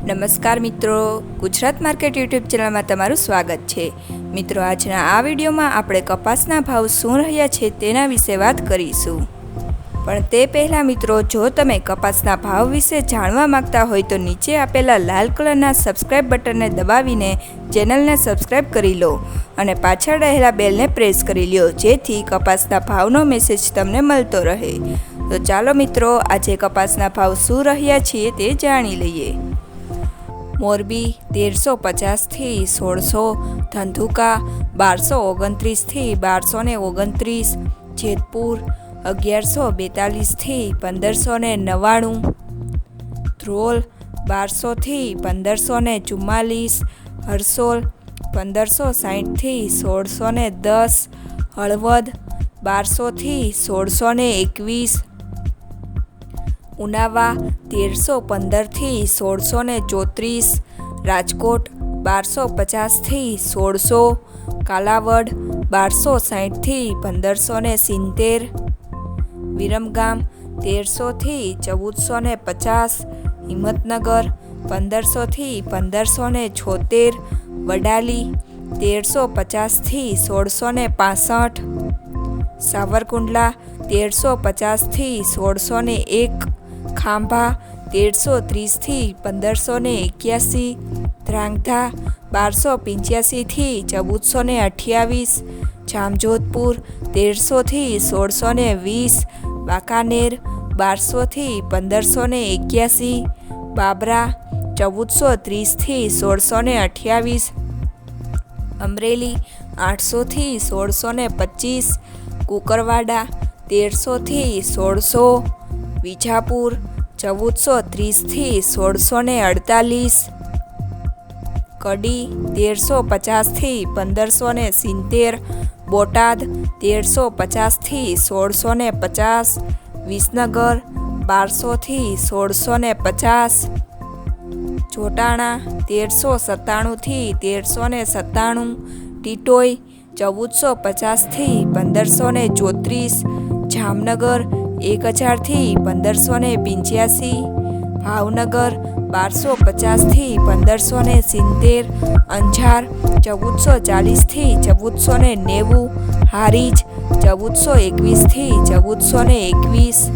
નમસ્કાર મિત્રો, Gujarat market YouTube ચેનલમાં તમારું સ્વાગત છે। મિત્રો, આજના આ વિડીયોમાં આપણે કપાસના ભાવ શું રહ્યા છે તેના વિશે વાત કરીશું। પણ તે પહેલાં મિત્રો, જો તમે કપાસના ભાવ વિશે જાણવા માંગતા હોય તો નીચે આપેલા લાલ કલરના સબસ્ક્રાઇબ બટનને દબાવીને ચેનલને સબસ્ક્રાઇબ કરી લો અને પાછળ રહેલા બેલને પ્રેસ કરી લો, જેથી કપાસના ભાવનો મેસેજ તમને મળતો રહે। તો ચાલો મિત્રો, આજે કપાસના ભાવ શું રહ્યા છે તે જાણી લઈએ। મોરબી 1350 થી 1600, ધંધુકા 1229 થી 1229, જેતપુર 1142 થી 1599, ધ્રોલ 1200 થી 1544, હરસોલ 1560 થી 1610, હળવદ 1200 થી 1621, ઉનાવા 1315 થી 1634, રાજકોટ 1250 થી 1600, કાલાવડ 1260 થી 1570, વિરમગામ 1300 થી 1450, હિંમતનગર 1500 થી 1576, વડાલી 1350 થી 1665, સાવરકુંડલા 1350 થી 1601, ખાંભા 1330 થી 1581, ધ્રાંગધ્રા 1285 થી 1428, જામજોધપુર 1300 થી 1620, વાંકાનેર 1200 થી 1581, બાબરા 1430 થી 1628, અમરેલી 800 થી 1625, કુકરવાડા 1300 થી 1600, વિજાપુર 1430 થી 1648, કડી 1350 થી 1570, બોટાદ 1350 થી 1650, વિસનગર 1200 થી 1650, જોટાણા 1397 થી 1397, ટીટોઈ 1450 થી 1534, જામનગર 1000 થી 1585, ભાવનગર 1250 થી 1570, અંજાર 1440 થી 1490, હારીજ 1421 થી 1421,